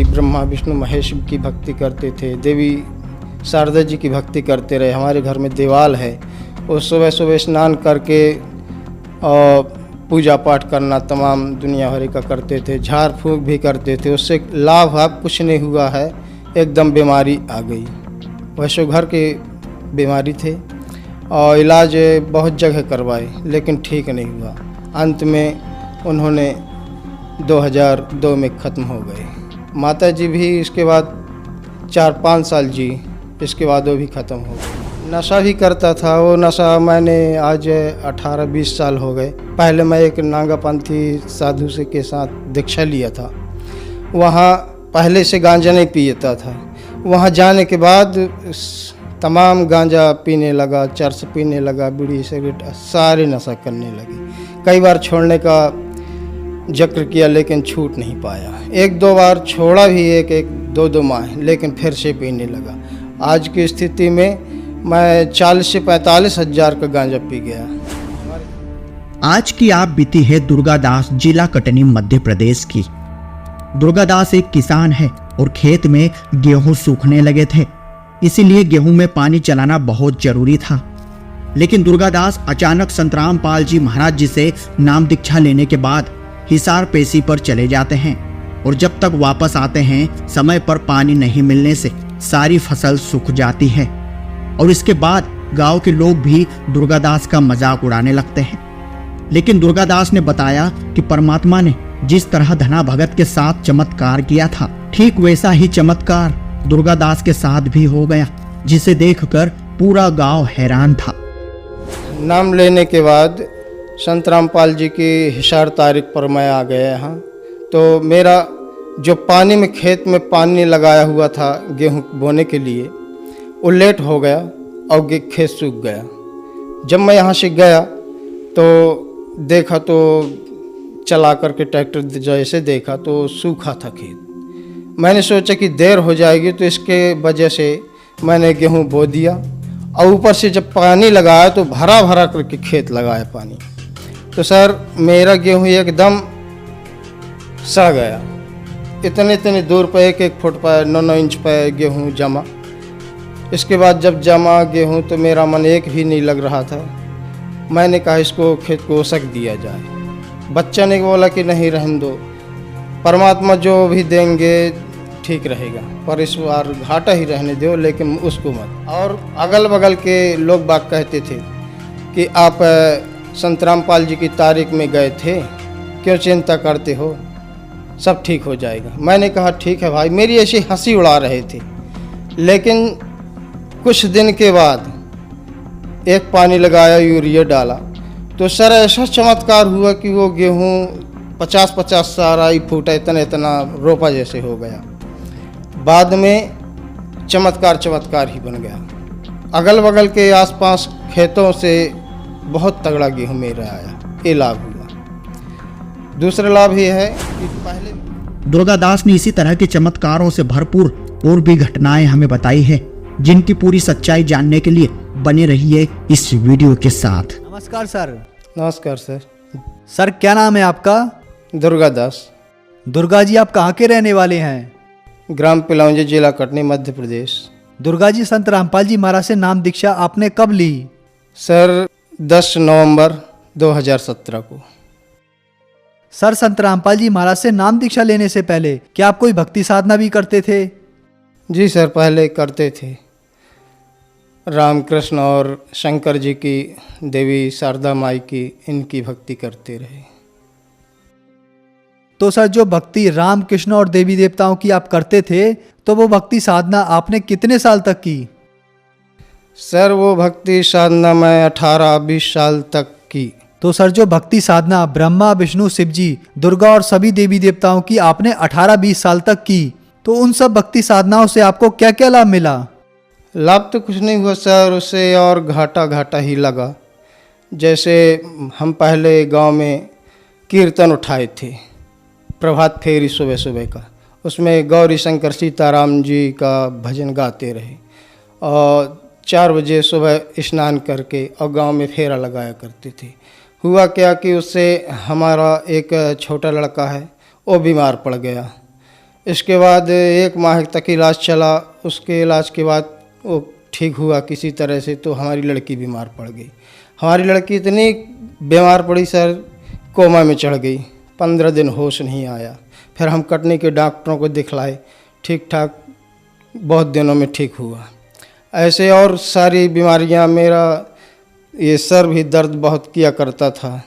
ब्रह्मा विष्णु महेश की भक्ति करते थे, देवी शारदा जी की भक्ति करते रहे। हमारे घर में देवाल है, और सुबह सुबह स्नान करके और पूजा पाठ करना तमाम दुनिया भर का करते थे, झाड़ फूँक भी करते थे। उससे लाभ अब कुछ नहीं हुआ है, एकदम बीमारी आ गई। वैसे घर के बीमारी थे और इलाज बहुत जगह करवाए लेकिन ठीक नहीं हुआ। अंत में उन्होंने 2002 में ख़त्म हो गए। माता जी भी इसके बाद 4-5 साल जी, इसके बाद वो भी ख़त्म हो गए। नशा भी करता था, वो नशा मैंने आज 18-20 साल हो गए। पहले मैं एक नागापंथी साधु से के साथ दीक्षा लिया था। वहाँ पहले से गांजा नहीं पीता था, वहाँ जाने के बाद तमाम गांजा पीने लगा, चरस पीने लगा, बीड़ी सिगरेट सारे नशा करने लगे। कई बार छोड़ने का जिक्र किया लेकिन छूट नहीं पाया। 1-2 बार छोड़ा भी, 1-2 माह, लेकिन फिर से पीने लगा। आज की स्थिति में मैं 40 से 45 हज़ार का गांजा पी गया। आज की आप बीती है दुर्गादास, जिला कटनी, मध्य प्रदेश की। दुर्गादास एक किसान है और खेत में गेहूं सूखने लगे थे, इसीलिए गेहूं में पानी चलाना बहुत जरूरी था। लेकिन दुर्गादास अचानक संत रामपाल जी महाराज जी से नाम दीक्षा लेने के बाद हिसार पेशी पर चले जाते हैं, और जब तक वापस आते हैं समय पर पानी नहीं मिलने से सारी फसल सूख जाती है। और इसके बाद गांव के लोग भी दुर्गादास का मजाक उड़ाने लगते हैं। लेकिन दुर्गादास ने बताया कि परमात्मा ने जिस तरह धना भगत के साथ चमत्कार किया था, ठीक वैसा ही चमत्कार दुर्गादास के साथ भी हो गया, जिसे देखकर पूरा गांव हैरान था। नाम लेने के बाद संत रामपाल जी की हिसार तारीख पर मैं आ गया यहाँ। तो मेरा जो पानी में खेत में पानी लगाया हुआ था गेहूँ बोने के लिए, वो लेट हो गया और खेत सूख गया। जब मैं यहाँ से गया तो देखा, तो चला करके ट्रैक्टर जैसे देखा तो सूखा था खेत। मैंने सोचा कि देर हो जाएगी, तो इसके वजह से मैंने गेहूँ बो दिया, और ऊपर से जब पानी लगाया तो भरा भरा करके खेत लगाया पानी। तो सर मेरा गेहूँ एकदम सड़ गया। इतने दूर पर 1-1 फुट पर 9-9 इंच पर गेहूँ जमा। इसके बाद जब जमा गेहूँ तो मेरा मन एक भी नहीं लग रहा था। मैंने कहा इसको खेत को उसक दिया जाए। बच्चा ने बोला कि नहीं रहने दो, परमात्मा जो भी देंगे ठीक रहेगा, पर इस बार घाटा ही रहने दो, लेकिन उसको मत। और अगल बगल के लोग बाग कहते थे कि आप संत रामपाल जी की तारीख में गए थे, क्यों चिंता करते हो, सब ठीक हो जाएगा। मैंने कहा ठीक है भाई। मेरी ऐसी हंसी उड़ा रहे थे। लेकिन कुछ दिन के बाद एक पानी लगाया, यूरिया डाला, तो सर ऐसा चमत्कार हुआ कि वो गेहूँ 50-50 सारा ही फूटा, इतना रोपा जैसे हो गया। बाद में चमत्कार ही बन गया। अगल बगल के आसपास खेतों से बहुत तगड़ा गेहूँ मेरा आया। ये लाभ हुआ। दूसरा लाभ ये है कि पहले दुर्गादास ने इसी तरह के चमत्कारों से भरपूर और भी घटनाएं हमें बताई है, जिनकी पूरी सच्चाई जानने के लिए बने रहिए इस वीडियो के साथ। नमस्कार सर। नमस्कार सर। सर क्या नाम है आपका? दुर्गादास। दुर्गा जी आप कहाँ के रहने वाले हैं? ग्राम पिलौंजी, जिला कटनी, मध्य प्रदेश। दुर्गा जी, संत रामपाल जी महाराज से नाम दीक्षा आपने कब ली? सर 10 नवंबर 2017 को। सर संत रामपाल जी महाराज से नाम दीक्षा लेने से पहले क्या आप कोई भक्ति साधना भी करते थे? जी सर, पहले करते थे। रामकृष्ण और शंकर जी की, देवी शारदा माई की, इनकी भक्ति करते रहे। तो सर जो भक्ति राम कृष्ण और देवी देवताओं की आप करते थे, तो वो भक्ति साधना आपने कितने साल तक की? सर वो भक्ति साधना मैं 18-20 साल तक की। तो सर जो भक्ति साधना ब्रह्मा विष्णु शिव जी दुर्गा और सभी देवी देवताओं की आपने 18-20 साल तक की, तो उन सब भक्ति साधनाओं से आपको क्या क्या लाभ मिला? लाभ तो कुछ नहीं हुआ सर, उससे और घाटा ही लगा। जैसे हम पहले गांव में कीर्तन उठाए थे, प्रभात फेरी सुबह सुबह का, उसमें गौरी शंकर सीताराम जी का भजन गाते रहे, और 4 बजे सुबह स्नान करके और गांव में फेरा लगाया करते थे। हुआ क्या कि उससे हमारा एक छोटा लड़का है, वो बीमार पड़ गया। इसके बाद 1 माह तक इलाज चला। उसके इलाज के बाद वो ठीक हुआ किसी तरह से, तो हमारी लड़की बीमार पड़ गई। हमारी लड़की इतनी बीमार पड़ी सर, कोमा में चढ़ गई। 15 दिन होश नहीं आया। फिर हम कटनी के डॉक्टरों को दिखलाए, ठीक ठाक बहुत दिनों में ठीक हुआ। ऐसे और सारी बीमारियां, मेरा ये सर भी दर्द बहुत किया करता था,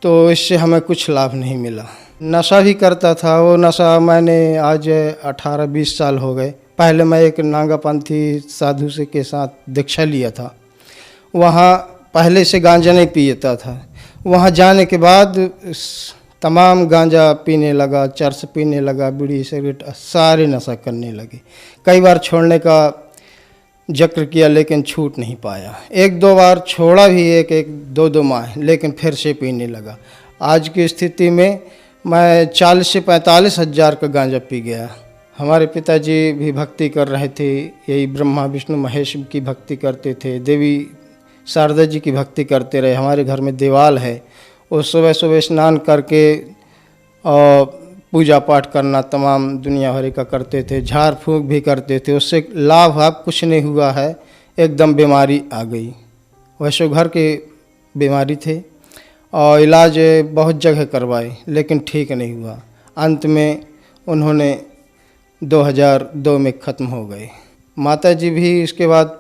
तो इससे हमें कुछ लाभ नहीं मिला। नशा भी करता था। वो नशा मैंने आज 18-20 साल हो गए। पहले मैं एक नागापंथी साधु से के साथ दीक्षा लिया था। वहाँ पहले से गांजा नहीं पीता था। वहाँ जाने के बाद तमाम गांजा पीने लगा, चरस पीने लगा, बीड़ी सिगरेट सारे नशा करने लगे। कई बार छोड़ने का जिक्र किया लेकिन छूट नहीं पाया। 1-2 बार छोड़ा भी, 1-2 माह, लेकिन फिर से पीने लगा। आज की स्थिति में मैं 40 से 45 हज़ार का गांजा पी गया। हमारे पिताजी भी भक्ति कर रहे थे, यही ब्रह्मा विष्णु महेश की भक्ति करते थे, देवी शारदा जी की भक्ति करते रहे। हमारे घर में दीवाल है, वो सुबह सुबह स्नान करके और पूजा पाठ करना तमाम दुनिया भर का करते थे, झाड़ फूँक भी करते थे। उससे लाभ आप कुछ नहीं हुआ है, एकदम बीमारी आ गई। वैसे घर के बीमारी थे और इलाज बहुत जगह करवाए लेकिन ठीक नहीं हुआ। अंत में उन्होंने 2002 में ख़त्म हो गए। माता जी भी इसके बाद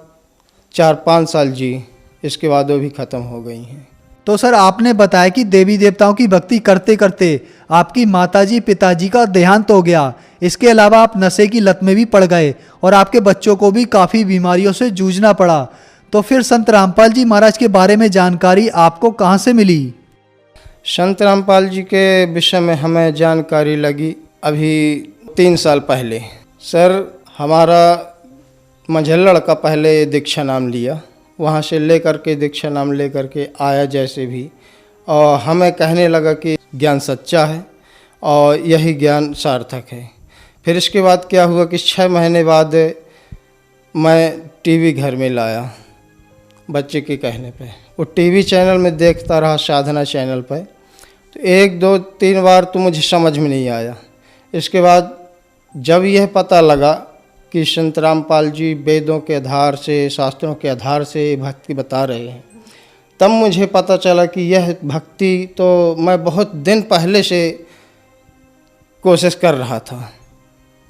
4-5 साल जी, इसके बाद वो भी ख़त्म हो गई हैं। तो सर आपने बताया कि देवी देवताओं की भक्ति करते करते आपकी माताजी पिताजी का देहांत हो गया। इसके अलावा आप नशे की लत में भी पड़ गए और आपके बच्चों को भी काफ़ी बीमारियों से जूझना पड़ा। तो फिर संत रामपाल जी महाराज के बारे में जानकारी आपको कहाँ से मिली? संत रामपाल जी के विषय में हमें जानकारी लगी अभी 3 साल पहले। सर हमारा मझल्लड़ का पहले दीक्षा नाम लिया, वहाँ से लेकर के दीक्षा नाम लेकर के आया जैसे भी, और हमें कहने लगा कि ज्ञान सच्चा है और यही ज्ञान सार्थक है। फिर इसके बाद क्या हुआ कि 6 महीने बाद मैं टीवी घर में लाया बच्चे के कहने पे। वो टीवी चैनल में देखता रहा, साधना चैनल पे, तो 1-2-3 बार तो मुझे समझ में नहीं आया। इसके बाद जब यह पता लगा कि संत रामपाल जी वेदों के आधार से, शास्त्रों के आधार से भक्ति बता रहे हैं, तब मुझे पता चला कि यह भक्ति तो मैं बहुत दिन पहले से कोशिश कर रहा था,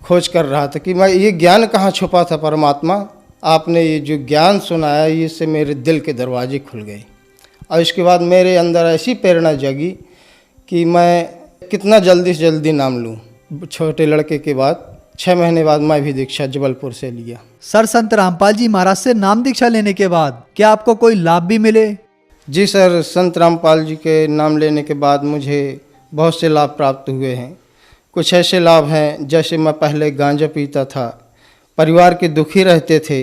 खोज कर रहा था कि मैं ये ज्ञान कहाँ छुपा था। परमात्मा आपने ये जो ज्ञान सुनाया, इससे मेरे दिल के दरवाजे खुल गए और इसके बाद मेरे अंदर ऐसी प्रेरणा जगी कि मैं कितना जल्दी से जल्दी नाम लूँ। छोटे लड़के के बाद 6 महीने बाद मैं भी दीक्षा जबलपुर से लिया। सर संत रामपाल जी महाराज से नाम दीक्षा लेने के बाद क्या आपको कोई लाभ भी मिले? जी सर, संत रामपाल जी के नाम लेने के बाद मुझे बहुत से लाभ प्राप्त हुए हैं। कुछ ऐसे लाभ हैं जैसे मैं पहले गांजा पीता था, परिवार के दुखी रहते थे,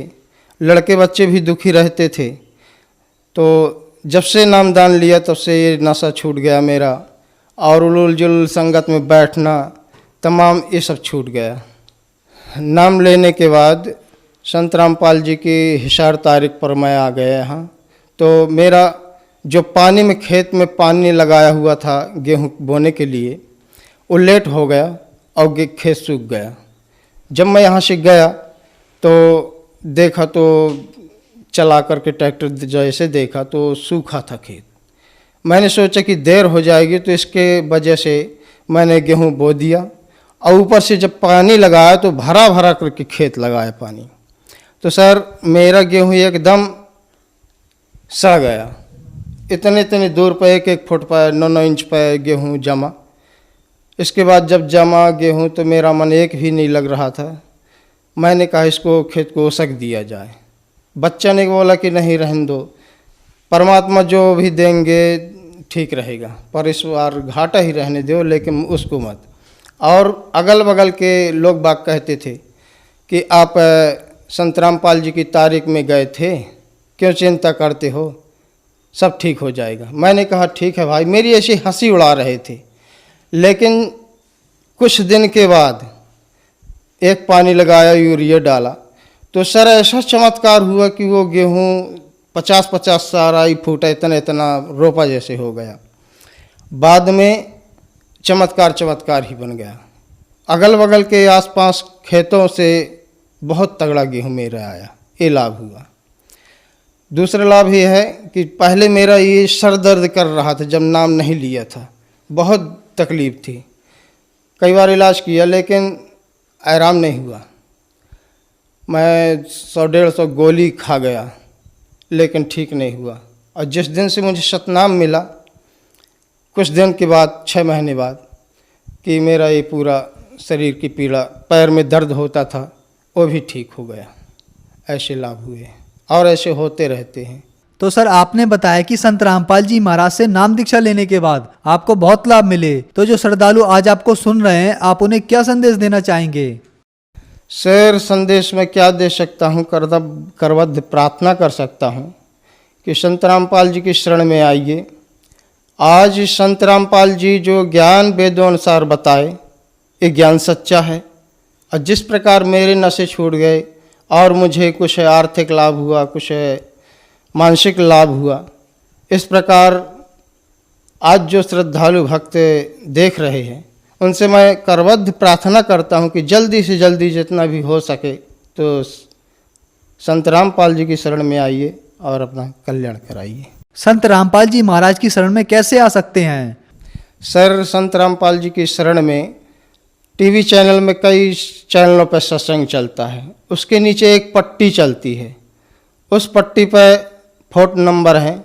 लड़के बच्चे भी दुखी रहते थे, तो जब से नामदान लिया तब से ये नशा छूट गया मेरा, और उलूल जुलूल संगत में बैठना तमाम ये सब छूट गया। नाम लेने के बाद संत रामपाल जी की हिसार तारीख पर मैं आ गया यहाँ। तो मेरा जो पानी में खेत में पानी लगाया हुआ था गेहूँ बोने के लिए, वो लेट हो गया और खेत सूख गया। जब मैं यहाँ से गया तो देखा तो चला करके ट्रैक्टर जैसे देखा तो सूखा था खेत। मैंने सोचा कि देर हो जाएगी, तो इसके वजह से मैंने गेहूँ बो दिया और ऊपर से जब पानी लगाया तो भरा भरा करके खेत लगाया पानी। तो सर मेरा गेहूँ एकदम सड़ गया। इतने इतने दूर पर 1-1 फुट पर 9-9 इंच पर गेहूँ जमा। इसके बाद जब जमा गेहूँ तो मेरा मन एक भी नहीं लग रहा था। मैंने कहा इसको खेत को ओसक दिया जाए। बच्चा ने बोला कि नहीं रहने दो, परमात्मा जो भी देंगे ठीक रहेगा, पर इस बार घाटा ही रहने दो, लेकिन उसको मत। और अगल बगल के लोग बाग कहते थे कि आप संत रामपाल जी की तारीख में गए थे, क्यों चिंता करते हो, सब ठीक हो जाएगा। मैंने कहा ठीक है भाई। मेरी ऐसी हंसी उड़ा रहे थे। लेकिन कुछ दिन के बाद एक पानी लगाया, यूरिया डाला, तो सर ऐसा चमत्कार हुआ कि वो गेहूँ 50-50 सारा ही फूटा, इतना इतना रोपा जैसे हो गया। बाद में चमत्कार ही बन गया अगल बगल के आसपास खेतों से बहुत तगड़ा गेहूँ मेरा आया, ये लाभ हुआ। दूसरा लाभ ये है कि पहले मेरा ये सर दर्द कर रहा था जब नाम नहीं लिया था, बहुत तकलीफ़ थी, कई बार इलाज किया लेकिन आराम नहीं हुआ। मैं 100-150 गोली खा गया लेकिन ठीक नहीं हुआ। और जिस दिन से मुझे सतनाम मिला, कुछ दिन के बाद 6 महीने बाद, कि मेरा ये पूरा शरीर की पीड़ा, पैर में दर्द होता था, वो भी ठीक हो गया। ऐसे लाभ हुए और ऐसे होते रहते हैं। तो सर आपने बताया कि संत रामपाल जी महाराज से नाम दीक्षा लेने के बाद आपको बहुत लाभ मिले, तो जो श्रद्धालु आज आपको सुन रहे हैं, आप उन्हें क्या संदेश देना चाहेंगे? सर, संदेश में क्या दे सकता हूँ, करबद्ध प्रार्थना कर सकता हूँ कि संत रामपाल जी की शरण में आइए। आज संत रामपाल जी जो ज्ञान वेदों अनुसार बताए, ये ज्ञान सच्चा है। और जिस प्रकार मेरे नशे छूट गए और मुझे कुछ आर्थिक लाभ हुआ, कुछ मानसिक लाभ हुआ, इस प्रकार आज जो श्रद्धालु भक्त देख रहे हैं, उनसे मैं करबद्ध प्रार्थना करता हूँ कि जल्दी से जल्दी जितना भी हो सके तो संत रामपाल जी की शरण में आइए और अपना कल्याण कराइए। संत रामपाल जी महाराज की शरण में कैसे आ सकते हैं? सर, संत रामपाल जी की शरण में टीवी चैनल में कई चैनलों पर सत्संग चलता है, उसके नीचे एक पट्टी चलती है, उस पट्टी पर फ़ोन नंबर है।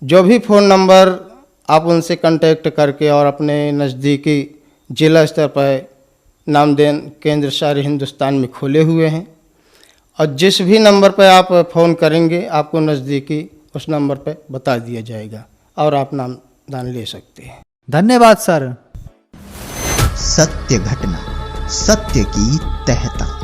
जो भी फ़ोन नंबर आप उनसे कांटेक्ट करके और अपने नज़दीकी जिला स्तर पर नामदेन केंद्र सारे हिंदुस्तान में खोले हुए हैं, और जिस भी नंबर पर आप फ़ोन करेंगे आपको नज़दीकी उस नंबर पर बता दिया जाएगा और आप नामदान ले सकते हैं। धन्यवाद सर। सत्य घटना, सत्य की तहता।